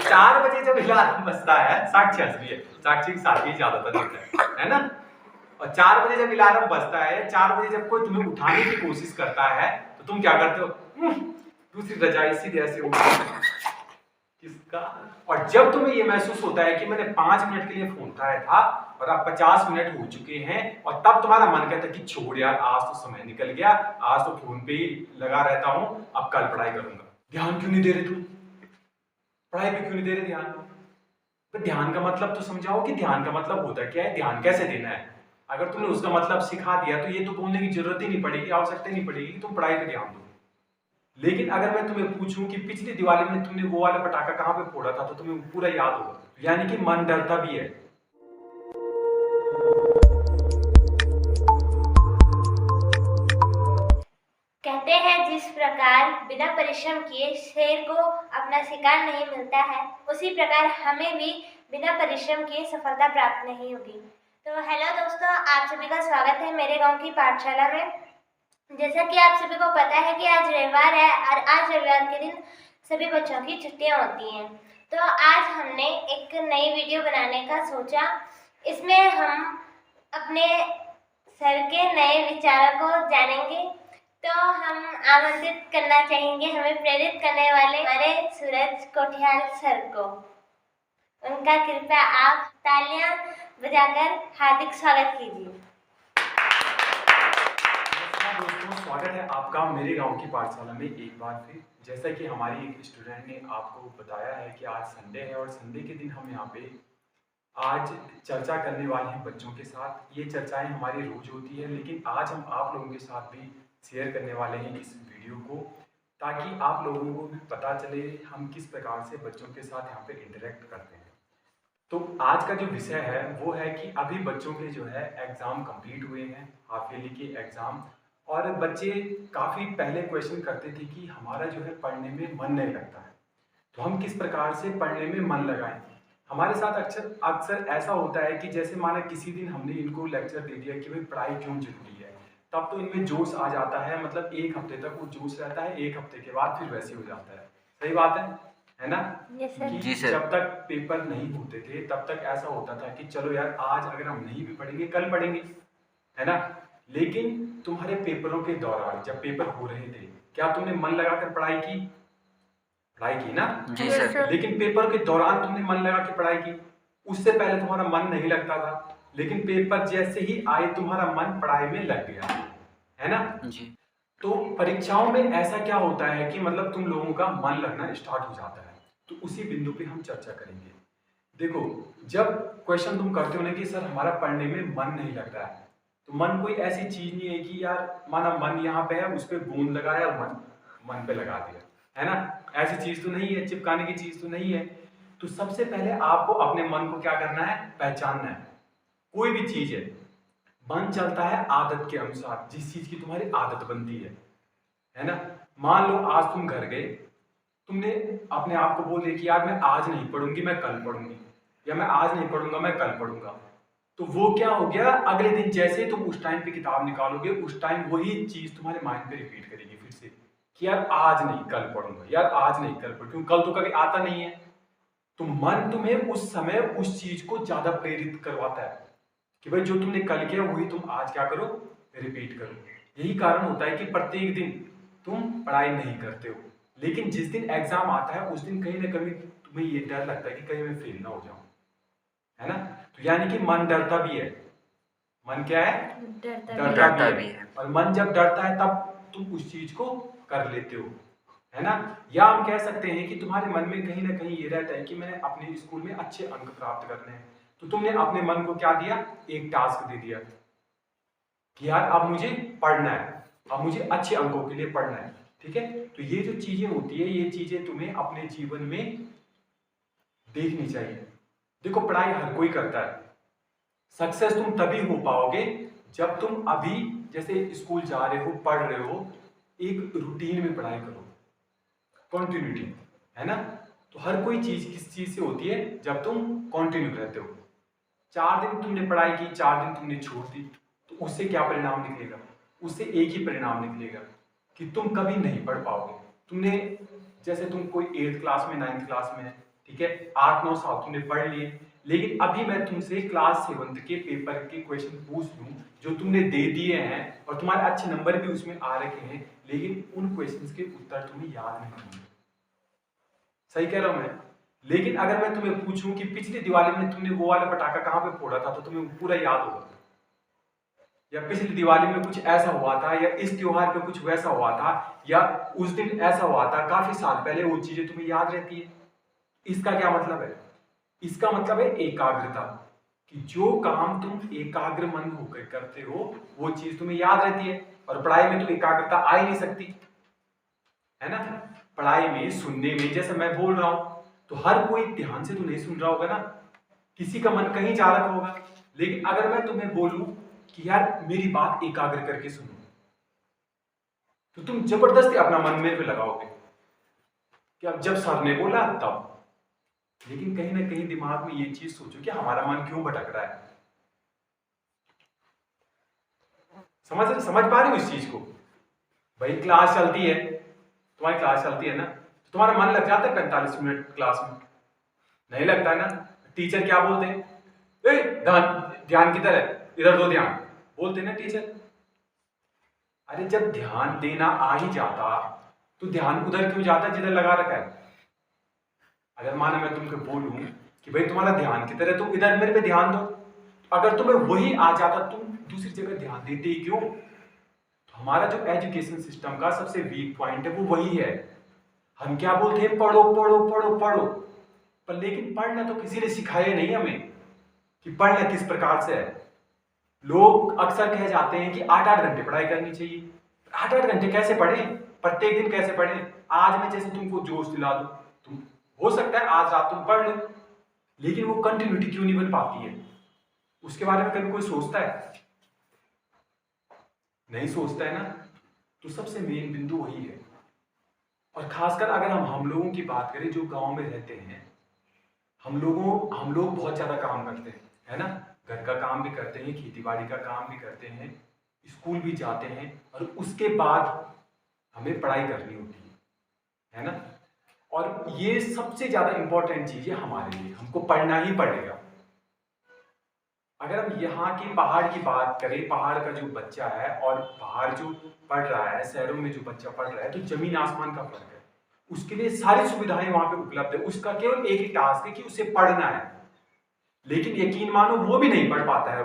4 बजे जब अलार्म बजता है, साक्षी हंस रही है, साक्षी के साथ ही ज्यादातर होता है ना। और 4 बजे जब अलार्म बजता है, 4 बजे जब कोई तुम्हें उठाने की कोशिश करता है तो तुम क्या करते हो? दूसरी रजाई सीधे ऐसे उठाते किसका। और जब तुम्हें ये महसूस होता है कि मैंने 5 मिनट के लिए फोन उठाया था और अब 50 मिनट हो चुके हैं, और तब तुम्हारा मन कहता है कि छोड़ यार, आज तो समय निकल गया, आज तो फोन पे ही लगा रहता हूं, अब कल पढ़ाई करूंगा। ध्यान क्यों नहीं दे रहे तुम? पढ़ाई पे क्यों नहीं दे रहे ध्यान? तो ध्यान का मतलब तो समझाओ कि ध्यान का मतलब होता क्या है, ध्यान कैसे देना है। अगर तुमने उसका मतलब सिखा दिया तो ये तो बोलने की जरूरत ही नहीं पड़ेगी, आवश्यकता नहीं पड़ेगी कि तुम पढ़ाई पे ध्यान दो। लेकिन अगर मैं तुम्हें पूछूं कि पिछली दिवाली में तुमने वो वाला पटाखा कहां पे फोड़ा था, तो तुम्हें पूरा याद होगा, यानी कि मन डरता भी है। कहते हैं जिस प्रकार बिना परिश्रम किए शेर को अपना शिकार नहीं मिलता है, उसी प्रकार हमें भी बिना परिश्रम किए सफलता प्राप्त नहीं होगी। तो हेलो दोस्तों, आप सभी का स्वागत है मेरे गांव की पाठशाला में। जैसा कि आप सभी को पता है कि आज रविवार है और आज रविवार के दिन सभी बच्चों की छुट्टियां होती हैं। तो आज हमने एक नई वीडियो बनाने का सोचा। इसमें हम अपने सर के नए विचारों को जानेंगे। तो हम आमंत्रित करना चाहेंगे हमें प्रेरित करने वाले हमारे सूरज कोठियाल सर को। उनका कृपया आप तालियां बजाकर हार्दिक स्वागत कीजिए। दोस्तों, स्वागत है आपका मेरे गांव की पाठशाला में एक बार फिर। जैसा कि हमारी एक स्टूडेंट ने आपको बताया है कि आज संडे है और संडे के दिन हम यहाँ पे आज चर्चा करने वाले हैं बच्चों के साथ। ये चर्चाएं हमारी रोज होती है, लेकिन आज हम आप लोगों के साथ भी शेयर करने वाले हैं इस वीडियो को, ताकि आप लोगों को भी पता चले हम किस प्रकार से बच्चों के साथ यहाँ पे इंटरेक्ट करते हैं। तो आज का जो विषय है वो है कि अभी बच्चों के जो है एग्ज़ाम कंप्लीट हुए हैं, हाफ ईयरली के एग्ज़ाम, और बच्चे काफ़ी पहले क्वेश्चन करते थे कि हमारा जो है पढ़ने में मन नहीं लगता है, तो हम किस प्रकार से पढ़ने में मन लगाएं। हमारे साथ अक्सर अक्सर ऐसा होता है कि जैसे माना किसी दिन हमने इनको लेक्चर दे दिया कि भाई पढ़ाई क्यों जरूरी है, तब तो इनमें जोश आ जाता है, मतलब एक हफ्ते तक वो जोश रहता है, एक हफ्ते के बाद फिर वैसे हो जाता है। सही बात है ना? जी सर। जब तक पेपर नहीं होते थे तब तक ऐसा होता था कि चलो यार आज अगर हम नहीं भी पढ़ेंगे कल पढ़ेंगे, है ना। लेकिन तुम्हारे पेपरों के दौरान जब पेपर हो रहे थे, क्या तुमने मन लगाकर पढ़ाई की ना? जी सर। लेकिन पेपर के दौरान तुमने मन लगा के पढ़ाई की, उससे पहले तुम्हारा मन नहीं लगता था, लेकिन पेपर जैसे ही आए तुम्हारा मन पढ़ाई में लग गया, है ना जी। तो परीक्षाओं में ऐसा क्या होता है कि मतलब तुम लोगों का मन लगना स्टार्ट हो जाता है, तो उसी बिंदु पे हम चर्चा करेंगे। देखो, जब क्वेश्चन तुम करते हो ना कि सर हमारा पढ़ने में मन नहीं लग रहा है, तो मन कोई ऐसी चीज नहीं है कि यार माना मन यहाँ पे है उस पर गोंद लगाया और मन पे लगा दिया, है ना। ऐसी चीज तो नहीं है, चिपकाने की चीज तो नहीं है। तो सबसे पहले आपको अपने मन को क्या करना है, पहचानना है। कोई भी चीज है मन चलता है आदत के अनुसार, जिस चीज की तुम्हारी आदत बनती है ना। मान लो आज तुम घर गए, तुमने अपने आप को बोल दिया कि यार मैं आज नहीं पढ़ूंगी, मैं कल पढ़ूंगी, या मैं आज नहीं पढ़ूंगा मैं कल पढ़ूंगा। तो वो क्या हो गया, अगले दिन जैसे तुम उस टाइम पे किताब निकालोगे, उस टाइम वही चीज तुम्हारे माइंड पे रिपीट करेगी फिर से कि यार आज नहीं कल पढ़ूंगा, यार आज नहीं कल पढ़ूंगा, क्योंकि कल तो कभी आता नहीं है। तो मन तुम्हें उस समय उस चीज को ज्यादा प्रेरित करवाता है कि भाई जो तुमने कल किया वही तुम आज क्या करो, रिपीट करो। यही कारण होता है कि प्रत्येक दिन तुम पढ़ाई नहीं करते हो, लेकिन जिस दिन एग्जाम आता है उस दिन कहीं ना कहीं तुम्हें ये डर लगता है कि कहीं मैं फेल ना हो जाऊं, है ना। तो यानी कि मन डरता भी है। मन क्या है, डरता भी है। और मन जब डरता है तब तुम उस चीज को कर लेते हो, है ना। या हम कह सकते हैं कि तुम्हारे मन में कहीं ना कहीं ये रहता है कि मैंने अपने स्कूल में अच्छे अंक प्राप्त करने हैं, तो तुमने अपने मन को क्या दिया, एक टास्क दे दिया कि यार अब मुझे पढ़ना है, अब मुझे अच्छे अंकों के लिए पढ़ना है, ठीक है। तो ये जो चीजें होती है, ये चीजें तुम्हें अपने जीवन में देखनी चाहिए। देखो, पढ़ाई हर कोई करता है, सक्सेस तुम तभी हो पाओगे जब तुम अभी जैसे स्कूल जा रहे हो, पढ़ रहे हो, एक रूटीन में पढ़ाई करो, कॉन्टिन्यूटी, है ना। तो हर कोई चीज किस चीज से होती है, जब तुम कॉन्टिन्यू रहते हो। 4 दिन तुमने पढ़ाई की, 4 दिन तुमने छोड़ दी, तो उससे क्या परिणाम निकलेगा, उससे एक ही परिणाम निकलेगा कि तुम कभी नहीं पढ़ पाओगे। तुमने जैसे तुम कोई 8th क्लास में 9th क्लास में है, ठीक है, 8-9 साल तुमने पढ़ लिए, लेकिन अभी मैं तुमसे क्लास 7th के पेपर के क्वेश्चन पूछ लूं जो तुमने दे दिए हैं और तुम्हारे अच्छे नंबर भी उसमें आ रखे हैं, लेकिन उन क्वेश्चंस के उत्तर तुम्हें याद नहीं होंगे। सही कह रहा हूं मैं? लेकिन अगर मैं तुम्हें पूछूं कि पिछली दिवाली में तुमने वो वाला पटाखा कहां पे फोड़ा था, तो तुम्हें पूरा याद होगा। या पिछली दिवाली में कुछ ऐसा हुआ था, या इस त्योहार पे कुछ वैसा हुआ था, या उस दिन ऐसा हुआ था, काफी साल पहले वो चीजें तुम्हें याद रहती है। इसका क्या मतलब है? इसका मतलब है एकाग्रता, कि जो काम तुम एकाग्र मन होकर करते हो वो चीज तुम्हें याद रहती है। और पढ़ाई में तो एकाग्रता आ ही नहीं सकती, है ना? पढ़ाई में, सुनने में, जैसे मैं बोल रहा हूं तो हर कोई ध्यान से तो नहीं सुन रहा होगा ना, किसी का मन कहीं जा रखा होगा। लेकिन अगर मैं तुम्हें बोलूं कि यार मेरी बात एकाग्र करके सुनो, तो तुम जबरदस्ती अपना मन मेरे पे लगाओगे कि अब जब सर ने बोला तब। लेकिन कहीं ना कहीं दिमाग में ये चीज सोचो कि हमारा मन क्यों भटक रहा है। समझ पा रहे हो इस चीज को? भाई क्लास चलती है, तुम्हारी क्लास चलती है ना, तो तुम्हारा मन लग जाता है 45 मिनट क्लास में? नहीं लगता है ना? टीचर क्या बोलते हैं? ध्यान किधर है, इधर दो ध्यान, बोलते ना टीचर। अरे जब ध्यान देना आ ही जाता तो ध्यान उधर क्यों जाता जिधर लगा रखा है? अगर माना मैं तुमको बोलूं कि भाई तुम्हारा ध्यान किधर है, तुम इधर मेरे पे ध्यान दो, तो अगर तुम्हें वही आ जाता, तुम दूसरी जगह ध्यान देते ही क्यों? तो हमारा जो एजुकेशन सिस्टम का सबसे वीक पॉइंट है वो वही है। हम क्या बोलते हैं? पढ़ो पढ़ो पढ़ो पढ़ो, पर लेकिन पढ़ना तो किसी ने सिखाया नहीं हमें कि पढ़ना किस प्रकार से है। लोग अक्सर कह जाते हैं कि 8-8 घंटे पढ़ाई करनी चाहिए। 8-8 घंटे कैसे पढ़ें? प्रत्येक दिन कैसे पढ़ें? आज मैं जैसे तुमको जोश दिला दूं, तुम हो सकता है आज रात तुम पढ़ लो, लेकिन वो कंटिन्यूटी क्यों नहीं बन पाती है? उसके बारे में कभी कोई सोचता है? नहीं सोचता है ना? तो सबसे मेन बिंदु वही है। और खासकर अगर हम लोगों की बात करें जो गांव में रहते हैं, हम लोग बहुत ज्यादा काम करते हैं, है ना? घर का काम भी करते हैं, खेती बाड़ी का काम भी करते हैं, स्कूल भी जाते हैं, और उसके बाद हमें पढ़ाई करनी होती है ना? और ये सबसे ज्यादा इंपॉर्टेंट चीज है हमारे लिए, हमको पढ़ना ही पड़ेगा। अगर हम यहाँ की पहाड़ की बात करें, पहाड़ का जो बच्चा है और बाहर जो पढ़ रहा है, शहरों में जो बच्चा पढ़ रहा है, तो जमीन आसमान का फर्क है। उसके लिए सारी सुविधाएं वहां पे उपलब्ध है, उसका केवल एक ही टास्क है कि उसे पढ़ना है। लेकिन यकीन मानो वो भी नहीं पढ़ पाता है।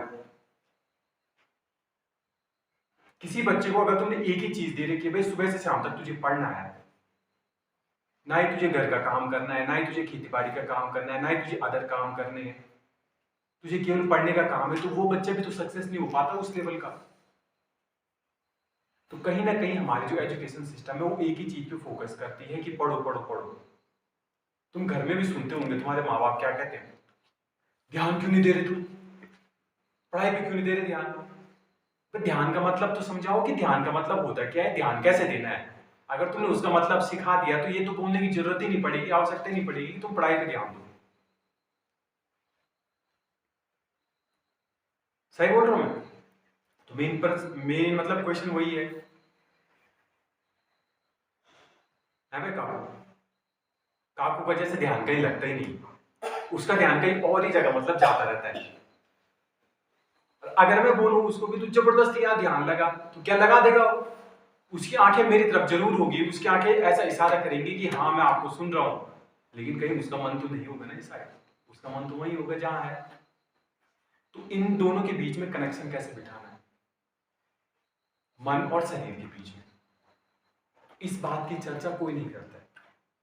किसी बच्चे को अगर तुमने एक ही चीज दे रखी है, भाई सुबह से शाम तक तुझे पढ़ना है, ना ही तुझे घर का काम करना है, ना ही तुझे खेती बाड़ी का काम करना है, ना ही तुझे अदर काम करने हैं, तुझे केवल पढ़ने का काम है, तो वो बच्चा भी तो सक्सेस नहीं हो पाता उस लेवल का। तो कहीं ना कहीं हमारी जो एजुकेशन सिस्टम है वो एक ही चीज पे फोकस करती है कि पढ़ो पढ़ो पढ़ो। तुम घर में भी सुनते होंगे तुम्हारे माँ बाप क्या कहते हैं? ध्यान क्यों नहीं दे रहे तुम, पढ़ाई पे क्यों नहीं दे रहे ध्यान? तो ध्यान का मतलब तो समझाओ कि ध्यान का मतलब होता क्या है, ध्यान कैसे देना है। अगर तुमने उसका मतलब सिखा दिया तो ये तो बोलने की जरूरत ही नहीं पड़ेगी, आवश्यकता नहीं पड़ेगी कि तुम पढ़ाई पे ध्यान दो। सही बोल रहा हूं मैं? तो मेन मतलब क्वेश्चन वही है भाई। काकू का जैसे ध्यान कहीं लगता ही नहीं, उसका ध्यान कहीं और ही जगह मतलब जाता रहता है। अगर मैं बोलूं उसको कि तू जबरदस्ती यहाँ ध्यान लगा, तो क्या लगा देगा? उसकी आंखें मेरी तरफ जरूर होगी, उसकी आंखें ऐसा इशारा करेंगी कि हाँ मैं आपको सुन रहा हूं, लेकिन कहीं उसका मन तो नहीं होगा ना इस साइड, उसका मन तो वही होगा जहां है। तो इन दोनों के बीच में कनेक्शन कैसे बिठाना है, मन और शरीर के बीच में, इस बात की चर्चा कोई नहीं करता है।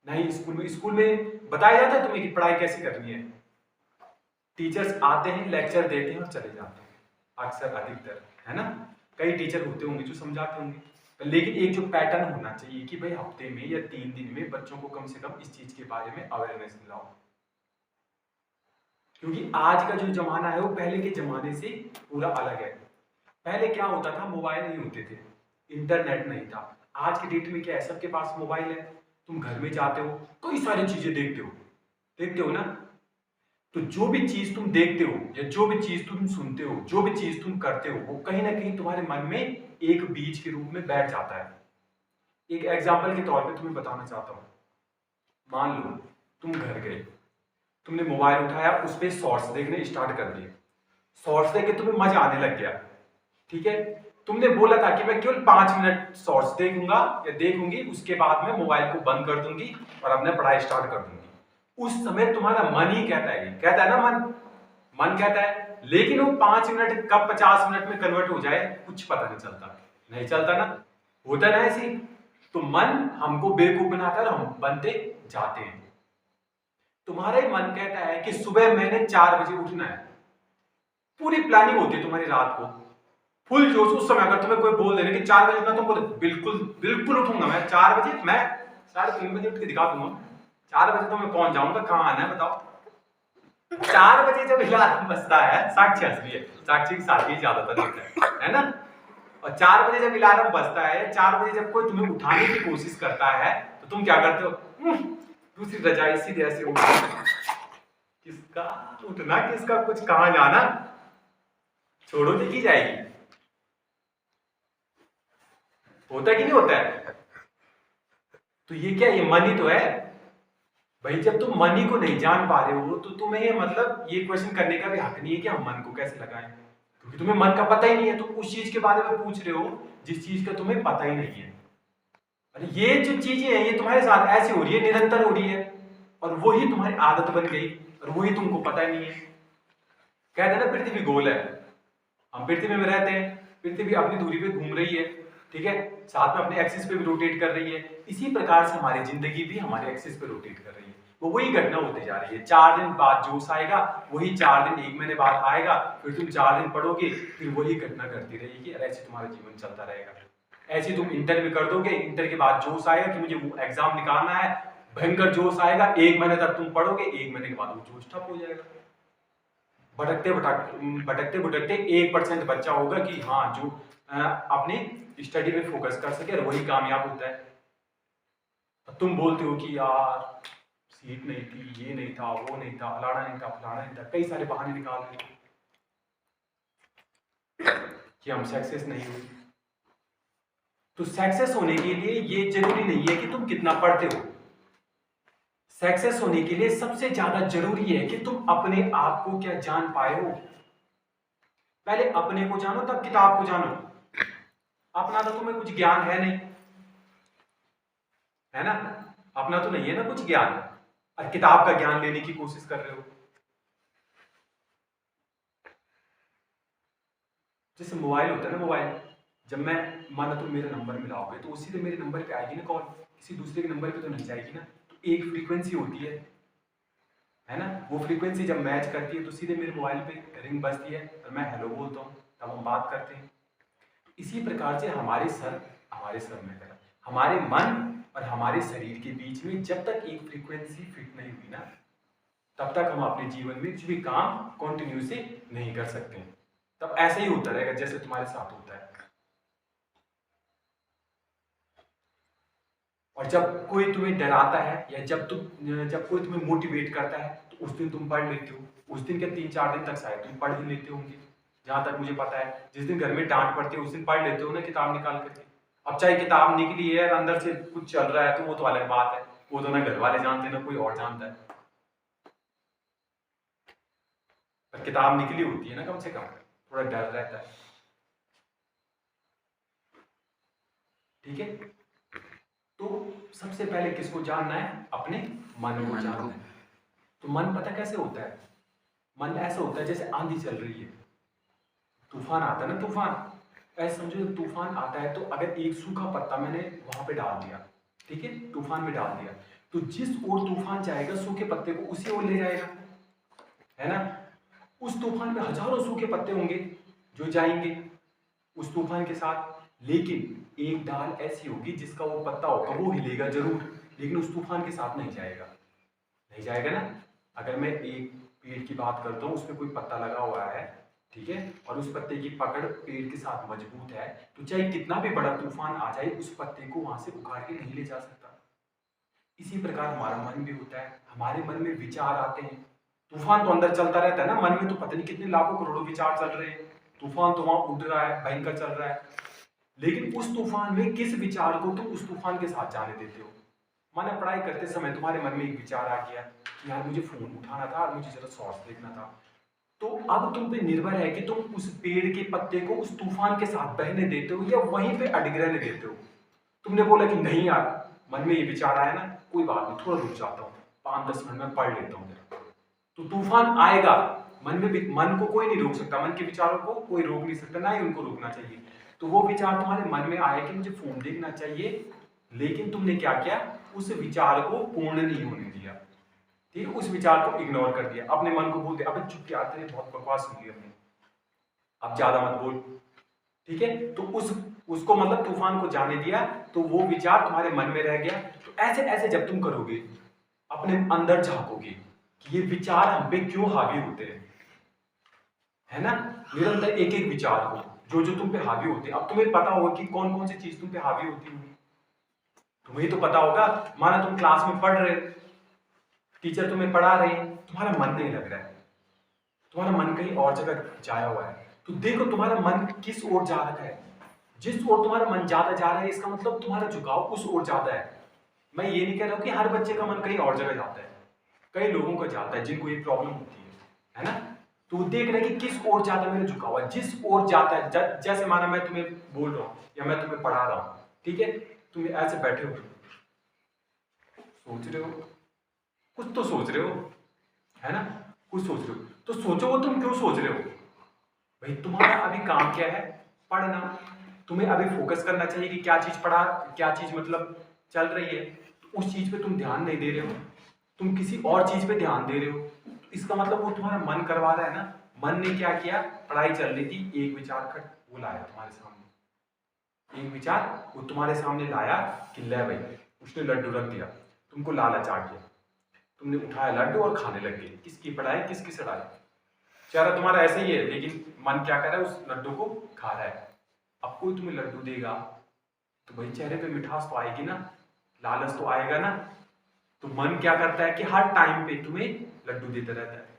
ना ही स्कूल में बताया जाता है तुम्हें कि पढ़ाई कैसे करनी है। टीचर्स आते हैं, लेक्चर देते हैं और चले जाते हैं अक्सर अधिकतर, है ना? कई टीचर होते होंगे जो समझाते होंगे, लेकिन एक जो पैटर्न होना चाहिए कि भाई हफ्ते में या 3 दिन में बच्चों को कम से कम इस चीज के बारे में अवेयरनेस दिलाओ। क्योंकि आज का जो जमाना है वो पहले के जमाने से पूरा अलग है। पहले क्या होता था, मोबाइल नहीं होते थे, इंटरनेट नहीं था। आज के डेट में क्या है, सबके पास मोबाइल है। तुम घर में जाते हो कई सारी चीजें देखते हो ना? तो जो भी चीज तुम देखते हो या जो भी चीज तुम सुनते हो, जो भी चीज तुम करते हो, वो कहीं ना कहीं तुम्हारे मन में एक बीज के रूप में बैठ जाता है। एक एग्जाम्पल के तौर पे तुम्हें बताना चाहता हूं। मान लो तुम घर गए, तुमने मोबाइल उठाया, उस पर शॉर्ट्स देखने स्टार्ट कर दिए, शॉर्ट्स देख के तुम्हें मजा आने लग गया, ठीक है। तुमने बोला था कि मैं केवल 5 मिनट शॉर्ट्स देखूंगा या देखूंगी, उसके बाद में मोबाइल को बंद कर दूंगी और अपने पढ़ाई स्टार्ट कर दूंगी। उस समय तुम्हारा मन ही कहता है, कहता है ना मन कहता है, लेकिन वो 5 मिनट कब 50 मिनट में कन्वर्ट हो जाए कुछ पता नहीं चलता, नहीं चलता ना, होता ना ऐसी। तो मन हमको बेवकूफ बनाता है और हम बनते जाते हैं। तुम्हारा ही मन कहता है कि सुबह मैंने 4 बजे उठना है, पूरी प्लानिंग होती है तुम्हारी रात को, फुल जोश। उस समय अगर तुम्हें कोई बोल देने कि 4 बजे उठना, तुम बोले बिल्कुल बिल्कुल उठूंगा मैं 4 बजे, मैं 3:30 बजे उठ के दिखा दूंगा, 4 बजे तो मैं पहुंच जाऊंगा, कहाँ आना है बताओ। 4 बजे जब अलार्म बजता है, साक्षी हंस रही है, साक्षी के साथ ही ज्यादातर होता है ना। और 4 बजे जब अलार्म बजता है, 4 बजे जब कोई तुम्हें उठाने की कोशिश करता है, तो तुम क्या करते हो, दूसरी रजाई सीधे ऐसे उठ, किसका उठना, किसका कुछ, कहां जाना, छोड़ो देखी जाएगी। होता कि नहीं होता है? तो ये क्या, ये मन ही तो है भाई। जब तुम मन ही को नहीं जान पा रहे हो, तो तुम्हें मतलब ये क्वेश्चन करने का भी हक नहीं है कि हम मन को कैसे लगाएं, क्योंकि तुम्हें मन का पता ही नहीं है। तुम उस चीज के बारे में पूछ रहे हो जिस चीज का तुम्हें पता ही नहीं है। अरे ये जो चीजें हैं ये तुम्हारे साथ ऐसी हो रही है, निरंतर हो रही है, और वही तुम्हारी आदत बन गई, और वही तुमको पता ही नहीं है। कहते हैं ना पृथ्वी गोल है, हम पृथ्वी में रहते हैं, पृथ्वी अपनी दूरी पे घूम रही है, ठीक है, साथ में अपने एक्सिस पे भी रोटेट कर रही है। इसी प्रकार से हमारी जिंदगी भी हमारे एक्सिस पे रोटेट कर रही है, वो वही घटना होती जा रही है। 4 दिन बाद जोश आएगा, वही 4 दिन 1 महीने बाद आएगा, फिर तुम 4 दिन पढ़ोगे, फिर वही घटना करती रहेगी, और ऐसे तुम्हारा जीवन चलता रहेगा। ऐसे तुम इंटर में कर दोगे, इंटर के बाद जोश आएगा कि मुझे वो एग्जाम निकालना है, भयंकर जोश आएगा, 1 महीने तक तुम पढ़ोगे, 1 महीने के बाद वो जोश ठप हो जाएगा। भटकते भटकते 1% बच्चा होगा कि हाँ जो अपनी स्टडी पे फोकस कर सके, और वही कामयाब होता है। तुम बोलते हो कि यार सीट नहीं थी, ये नहीं था, वो नहीं था, फलाना नहीं था, फलाना नहीं था, कई सारे बहाने निकाल रहे कि हम सक्सेस नहीं हुए। तो सक्सेस होने के लिए ये जरूरी नहीं है कि तुम कितना पढ़ते हो। सक्सेस होने के लिए सबसे ज्यादा जरूरी है कि तुम अपने आप को क्या जान पाए हो। पहले अपने को जानो, तब किताब को जानो। अपना तो तुम्हें कुछ ज्ञान है नहीं, है ना, अपना तो नहीं है ना कुछ ज्ञान, और किताब का ज्ञान लेने की कोशिश कर रहे हो। जैसे मोबाइल होता है ना, मोबाइल जब मैं माना तुम मेरा नंबर मिलाओगे तो उसी से मेरे नंबर पे आएगी ना कॉल, किसी दूसरे के नंबर पे तो नहीं जाएगी ना। तो एक फ्रीक्वेंसी होती है ना, वो फ्रीक्वेंसी जब मैच करती है तो सीधे मेरे मोबाइल पे रिंग बजती है और मैं हेलो बोलता हूँ, तब हम बात करते हैं। इसी प्रकार से हमारे सर में करा, हमारे मन और हमारे शरीर के बीच में जब तक एक फ्रीक्वेंसी फिट नहीं हुई ना, तब तक हम अपने जीवन में कुछ भी काम कंटिन्यू से नहीं कर सकते। तब ऐसा ही होता रहेगा जैसे तुम्हारे साथ होता है। और जब कोई तुम्हें डराता है या जब कोई तुम्हें मोटिवेट करता है तो उस दिन तुम पढ़ लेते हो, उस दिन के 3-4 दिन तक शायद तुम पढ़ ही लेते होंगे, जहां तक मुझे पता है। जिस दिन घर में डांट पड़ती है उस दिन पढ़ लेते हो ना किताब निकाल करके। अब चाहे किताब निकली है अंदर से कुछ चल रहा है तो वो तो अलग बात है, वो तो ना घर वाले जानते ना कोई और जानता है, पर किताब निकली होती है ना, कम से कम थोड़ा डर रहता है, ठीक है। तो सबसे पहले किसको जानना है, अपने मन को जानना है। तो मन पता कैसे होता है, मन ऐसा होता है जैसे आंधी चल रही है, तूफान आता है ना, तूफान ऐसे समझो, तूफान आता है तो अगर एक सूखा पत्ता मैंने वहां पे डाल दिया, ठीक है, तूफान में डाल दिया, तो जिस ओर तूफान जाएगा सूखे पत्ते को उसी ओर ले जाएगा, है ना। उस तूफान में हजारों सूखे पत्ते होंगे जो जाएंगे उस तूफान के साथ, लेकिन एक डाल ऐसी होगी जिसका वो पत्ता होगा वो हिलेगा जरूर, लेकिन उस तूफान के साथ नहीं जाएगा, नहीं जाएगा ना। अगर मैं एक पेड़ की बात करता हूँ, उसमें कोई पत्ता लगा हुआ है, ठीक है, और उस पत्ते की पकड़ पेड़ के साथ मजबूत है, तो चाहे कितना भी बड़ा तूफान आ जाए उस पत्ते को वहां से उखाड़ के नहीं ले जा सकता। इसी प्रकार हमारा मन भी होता है, हमारे मन में विचार आते हैं, तूफान तो अंदर चलता रहता है ना, मन में तो पता नहीं कितने लाखों करोड़ों विचार चल रहे हैं, तूफान तो वहां उड़ रहा है, भयंकर चल रहा है, लेकिन उस तूफान में किस विचार को तुम उस तूफान के साथ जाने देते हो, माना पढ़ाई करते समय तुम्हारे मन में एक विचार आ गया कि यार मुझे फोन उठाना था और मुझे जरा शॉर्ट्स देखना था, तो अब तुम पे निर्भर है कि तुम उस पेड़ के पत्ते को उस तूफान के साथ बहने देते हो या वहीं पे अड़ग रहने देते हो। तुमने बोला कि नहीं यार, मन में ये विचार आया ना, कोई बात नहीं, थोड़ा रुक जाता हूँ, 5-10 मिनट में पढ़ लेता हूँ, तो तूफान आएगा। मन को कोई नहीं रोक सकता, मन के विचारों को कोई रोक नहीं सकता, ना ही उनको रोकना चाहिए। तो वो विचार तुम्हारे मन में आया कि मुझे फोन देखना चाहिए, लेकिन तुमने क्या किया, उस विचार को पूर्ण नहीं होने दिया। ठीक है, उस विचार को इग्नोर कर दिया, अपने मन को बोल दिया अबे चुप यार, तेरे बहुत बकवास सुन ली हमने, अब ज्यादा मत बोल। ठीक है, तो उसको मतलब तूफान को जाने दिया, तो वो विचार तुम्हारे मन में रह गया। तो ऐसे ऐसे जब तुम करोगे, अपने अंदर झांकोगे कि ये विचार हम पे क्यों हावी होते हैं, है ना, निरंतर एक एक विचार हो जो तुम पे हावी होते हैं। अब तुम्हें पता होगा कि कौन कौन सी चीज तुम पे हावी होती होगी, तुम्हें तो पता होगा। माना तुम क्लास में पढ़ रहे, टीचर तुम्हें पढ़ा रहे हैं, तुम्हारा मन नहीं लग रहा है, तुम्हारा मन कहीं और जगह जाया हुआ है, तो देखो तुम्हारा मन किस ओर जा रहा है। जिस ओर तुम्हारा मन ज्यादा जा रहा है, इसका मतलब तुम्हारा झुकाव उस ओर ज्यादा है। मैं ये नहीं कह रहा हूं कि हर बच्चे का मन कहीं और जगह जाता है, कई लोगों का जाता है जिनको ये प्रॉब्लम होती है ना। तो देख रहे कि किस ओर ज्यादा मेरा झुकाव है, जिस ओर जाता है। जैसे माना मैं तुम्हें बोल रहा हूँ या मैं तुम्हें पढ़ा रहा हूँ, ठीक है, तुम ऐसे बैठे हो, सोच रहे हो, कुछ तो सोच रहे हो, है ना, कुछ सोच रहे हो, तो सोचो वो तुम क्यों सोच रहे हो। भाई तुम्हारा अभी काम क्या है, पढ़ना। तुम्हें अभी फोकस करना चाहिए कि क्या चीज पढ़ा, क्या चीज मतलब चल रही है, तो उस चीज पे तुम ध्यान नहीं दे रहे हो, तुम किसी और चीज पे ध्यान दे रहे हो, तो इसका मतलब वो तुम्हारा मन करवा रहा है ना। मन ने क्या किया, पढ़ाई चल रही थी, एक विचार खट वो लाया तुम्हारे सामने, एक विचार वो तुम्हारे सामने लाया कि ले भाई, उसने लड्डू रख दिया, तुमको लालच आ गया, तुमने उठाया लड्डू और खाने लग गए। किसकी पढ़ाई, किसकी सड़ाई, चेहरा तुम्हारा ऐसे ही है, लेकिन मन क्या कर रहा है, उस लड्डू को खा रहा है। अब कोई तुम्हें लड्डू देगा तो भाई चेहरे पे मिठास तो आएगी ना, लालच तो आएगा ना। तो मन क्या करता है कि हर टाइम पे तुम्हें लड्डू देता रहता है।